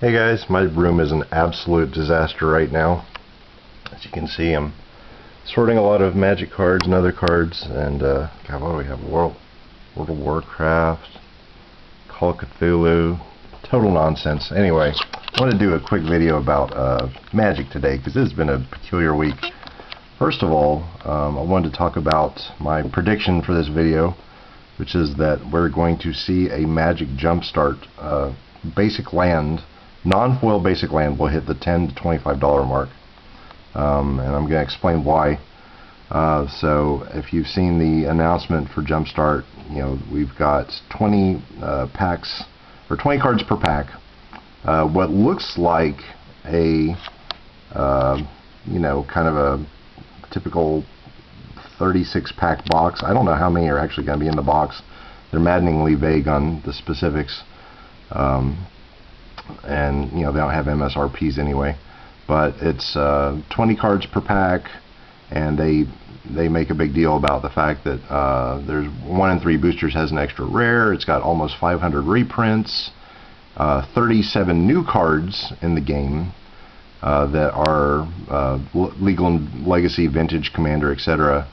Hey guys, my room is an absolute disaster right now. As you can see, I'm sorting a lot of Magic cards and other cards, and God, what do we have? World of Warcraft, Call of Cthulhu, total nonsense. Anyway, I want to do a quick video about Magic today because this has been a peculiar week. First of all, I wanted to talk about my prediction for this video, which is that we're going to see a Magic Jumpstart basic land. Non-foil basic land will hit the $10 to $25 mark, and I'm going to explain why. So if you've seen the announcement for Jumpstart, you know, we've got 20 packs, or 20 cards per pack. What looks like a you know, kind of a typical 36 pack box. I don't know how many are actually going to be in the box. They're maddeningly vague on the specifics. And you know, they don't have MSRPs anyway, but it's 20 cards per pack, and they make a big deal about the fact that there's 1 in 3 boosters has an extra rare. It's got almost 500 reprints, 37 new cards in the game that are legal and legacy, vintage, commander, etc.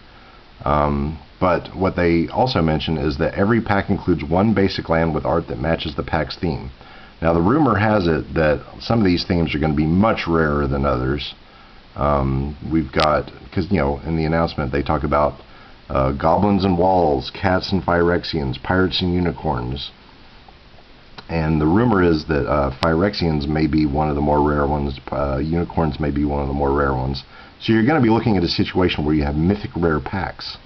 But what they also mention is that every pack includes 1 basic land with art that matches the pack's theme. Now, the rumor has it that some of these themes are going to be much rarer than others. We've got, because, you know, in the announcement they talk about goblins and walls, cats and Phyrexians, pirates and unicorns. And the rumor is that Phyrexians may be one of the more rare ones, unicorns may be one of the more rare ones. So you're going to be looking at a situation where you have mythic rare packs.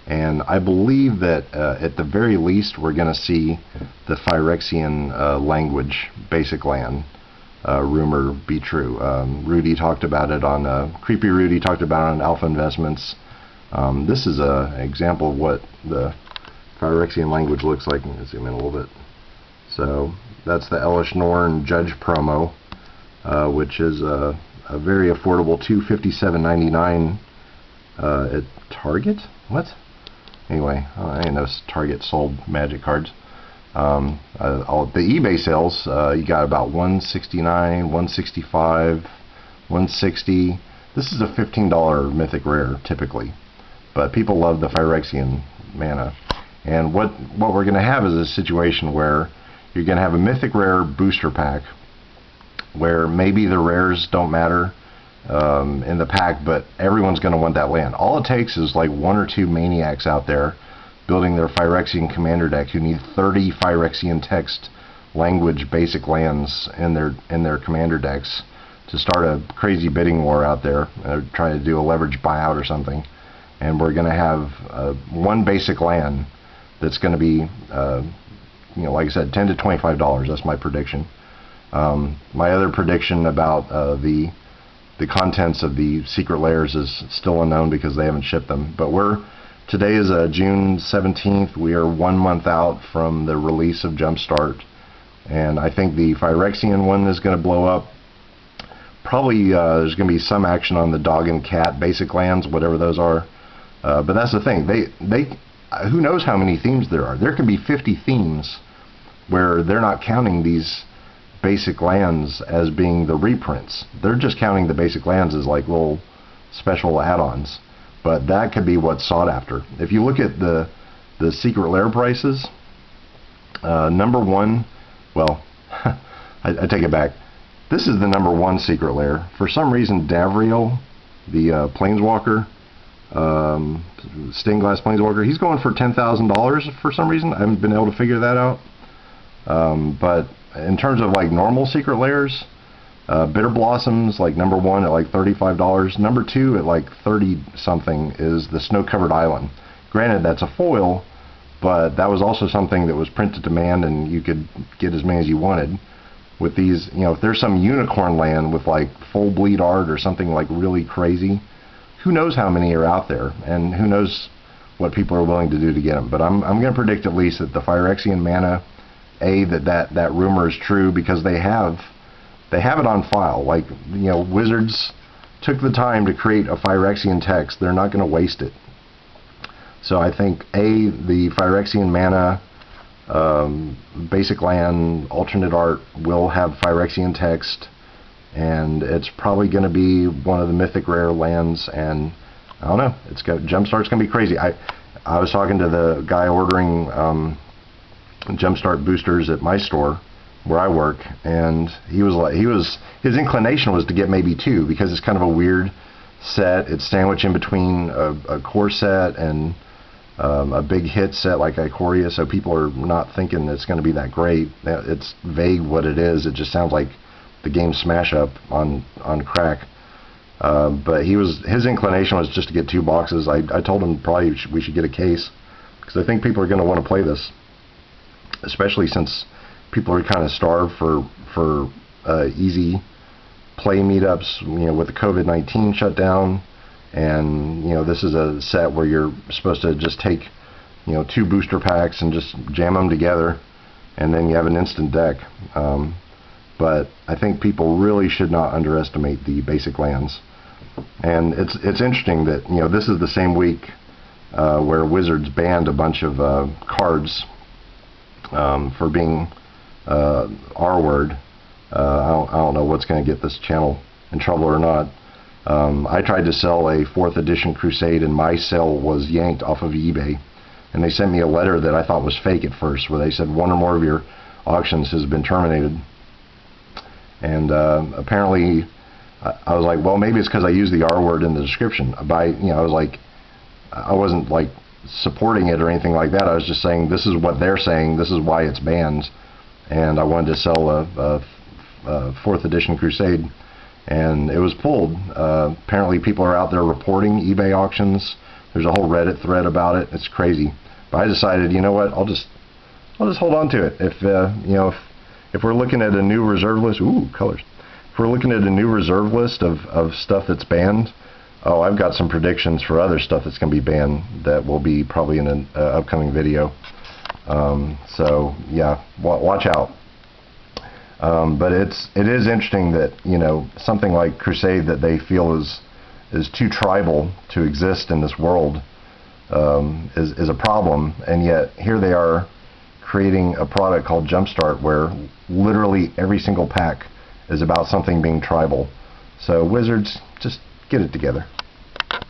And I believe that at the very least we're going to see the Phyrexian language basic land rumor be true. Rudy talked about it on Creepy Rudy talked about it on Alpha Investments. This is an example of what the Phyrexian language looks like. Let me zoom in a little bit. So that's the Elish Norn Judge promo, which is a very affordable $257.99 at Target. What? Anyway, I didn't know Target sold Magic cards. The eBay sales, you got about $169, $165, $160. This is a $15 mythic rare typically, but people love the Phyrexian mana. And what we're going to have is a situation where you're going to have a mythic rare booster pack, where maybe the rares don't matter in the pack, but everyone's going to want that land. All it takes is like 1 or 2 maniacs out there building their Phyrexian commander deck who need 30 Phyrexian text language basic lands in their commander decks to start a crazy bidding war out there, trying to do a leverage buyout or something. And we're going to have 1 basic land that's going to be, you know, like I said, $10 to $25. That's my prediction. My other prediction about the contents of the secret layers is still unknown because they haven't shipped them. But today is June 17th. We are 1 month out from the release of Jumpstart, and I think the Phyrexian one is going to blow up. Probably there's going to be some action on the dog and cat basic lands, whatever those are. But that's the thing. Who knows how many themes there are? There can be 50 themes where they're not counting these basic lands as being the reprints. They're just counting the basic lands as like little special add-ons, but that could be what's sought after. If you look at the secret lair prices, number 1, well, I take it back. This is the number 1 secret lair. For some reason, Davriel, the Planeswalker, stained glass Planeswalker, he's going for $10,000 for some reason. I haven't been able to figure that out. But in terms of like normal secret layers, Bitter Blossoms, like number 1 at like $35. Number 2 at like 30 something is the Snow Covered Island. Granted, that's a foil, but that was also something that was print to demand, and you could get as many as you wanted. With these, you know, if there's some unicorn land with like full bleed art or something like really crazy, who knows how many are out there, and who knows what people are willing to do to get them. But I'm going to predict at least that the Phyrexian mana, that rumor is true, because they have it on file. Like, you know, Wizards took the time to create a Phyrexian text. They're not going to waste it. So I think the Phyrexian mana basic land, alternate art will have Phyrexian text, and it's probably going to be one of the mythic rare lands. And I don't know, Jumpstart's going to be crazy. I was talking to the guy ordering Jumpstart boosters at my store where I work, and his inclination was to get maybe 2, because it's kind of a weird set. It's sandwiched in between a core set and a big hit set like Ikoria, so people are not thinking it's going to be that great. It's vague what it is. It just sounds like the game smash up on crack. But his inclination was just to get 2 boxes. I told him probably we should get a case, because I think people are going to want to play this, especially since people are kind of starved for easy play meetups, with the COVID-19 shutdown. And this is a set where you're supposed to just take 2 booster packs and just jam them together, and then you have an instant deck. But I think people really should not underestimate the basic lands. And it's interesting that this is the same week where Wizards banned a bunch of cards for being R-word. I don't know what's going to get this channel in trouble or not. I tried to sell a 4th edition Crusade, and my sale was yanked off of eBay, and they sent me a letter that I thought was fake at first, where they said 1 or more of your auctions has been terminated. And apparently I was like, well, maybe it's because I used the R word in the description. I wasn't like supporting it or anything like that. I was just saying this is what they're saying, this is why it's banned, and I wanted to sell a 4th edition Crusade, and it was pulled. Apparently people are out there reporting eBay auctions. There's a whole Reddit thread about it. It's crazy. But I decided, you know what, I'll just hold on to it. If we're looking at a new reserve list, colors. If we're looking at a new reserve list of stuff that's banned, I've got some predictions for other stuff that's going to be banned that will be probably in an upcoming video. So yeah, watch out. But it is interesting that something like Crusade that they feel is too tribal to exist in this world is a problem, and yet here they are creating a product called Jumpstart where literally every single pack is about something being tribal. So Wizards, just get it together.